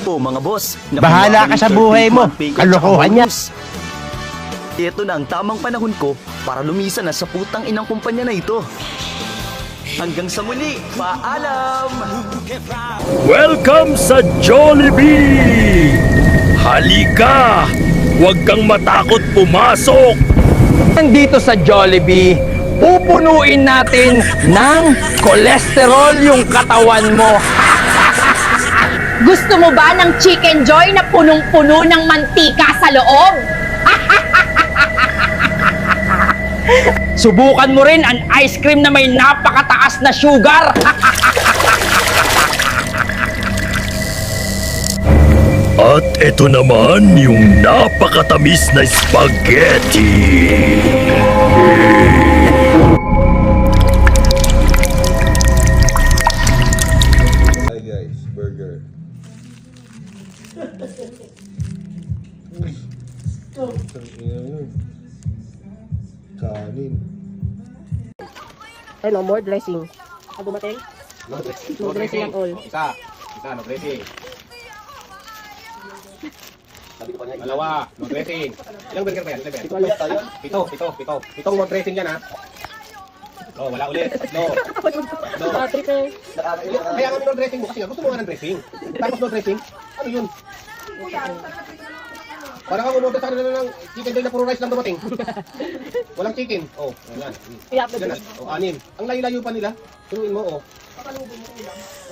po mga boss. Bahala ka sa buhay mo. Kalokohan niya. Ito na ang tamang panahon ko para lumisan na sa putang inang kumpanya na ito. Hanggang sa muli, paalam! Welcome sa Jollibee! Halika! Huwag kang matakot pumasok! Dito sa Jollibee, pupunuin natin ng kolesterol yung katawan mo. Gusto mo ba ng Chicken Joy na punong-puno ng mantika sa loob? Subukan mo rin ang ice cream na may napakataas na sugar. At ito naman yung napakatamis na spaghetti! Hi guys, burger. Kanin. Ano, more dressing. Pag dumating, more dressing ang all. Isa, no dressing. Dalawa, no dressing. Ilang burger pa yan? Pito. Pitong no dressing yan, ha? Oh, wala ulit. No. Patrick eh. Kaya kami no dressing mo kasi nga gusto mo nga ng dressing. Tapos no dressing, ano yun? Para kang umorder sa kanila ng chicken joy na puro rice lang dumating. Walang chicken. Oh, yan. Yan na. Oh, anim. Ang layo-layo pa nila. Turuin mo, oh.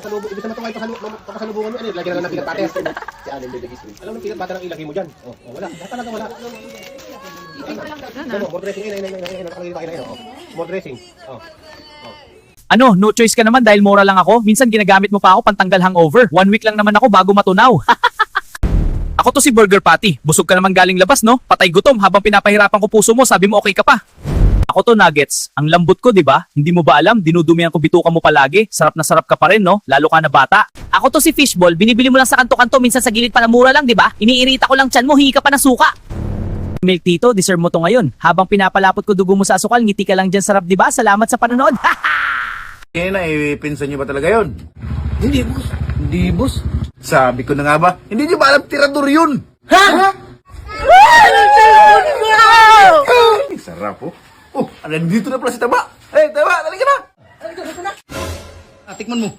Pasalubong. Ibig sabihin pasalubungan mo. Ano, lagyan na lang ng peanut butter. Si Alan Bebegis. Alam mo, peanut butter ang ilagay mo dyan. Oh, wala. Talaga wala. Ano, more dressing. More dressing. Oh. Ano, no choice ka naman dahil mura lang ako? Minsan ginagamit mo pa ako pantanggal hangover. 1 week lang naman ako bago matunaw. Ako to si Burger Patty. Busog ka naman galing labas, no? Patay gutom habang pinapahirapan ko puso mo, sabi mo okay ka pa. Ako to Nuggets. Ang lambot ko, di ba? Hindi mo ba alam? Dinudumihan ko bituka mo palagi. Sarap na sarap ka pa rin, no? Lalo ka na bata. Ako to si Fishball. Binibili mo lang sa kanto-kanto, minsan sa gilid pa na mura lang, di ba? Iniirita ko lang tiyan mo, hingi ka pa ng suka. Milk Tito, deserve mo to ngayon. Habang pinapalapot ko dugo mo sa asukal, ngiti ka lang dyan, sarap, di ba? Salamat sa panonood. Pinsan niyo ba talaga yun? Hindi, boss. Hindi, boss. Sabi ko na nga ba, hindi niyo ba alam tirador yun? Ha? Sarap, oh. Oh, nandito na pala si Taba. Taba, talaga na. Tikman mo.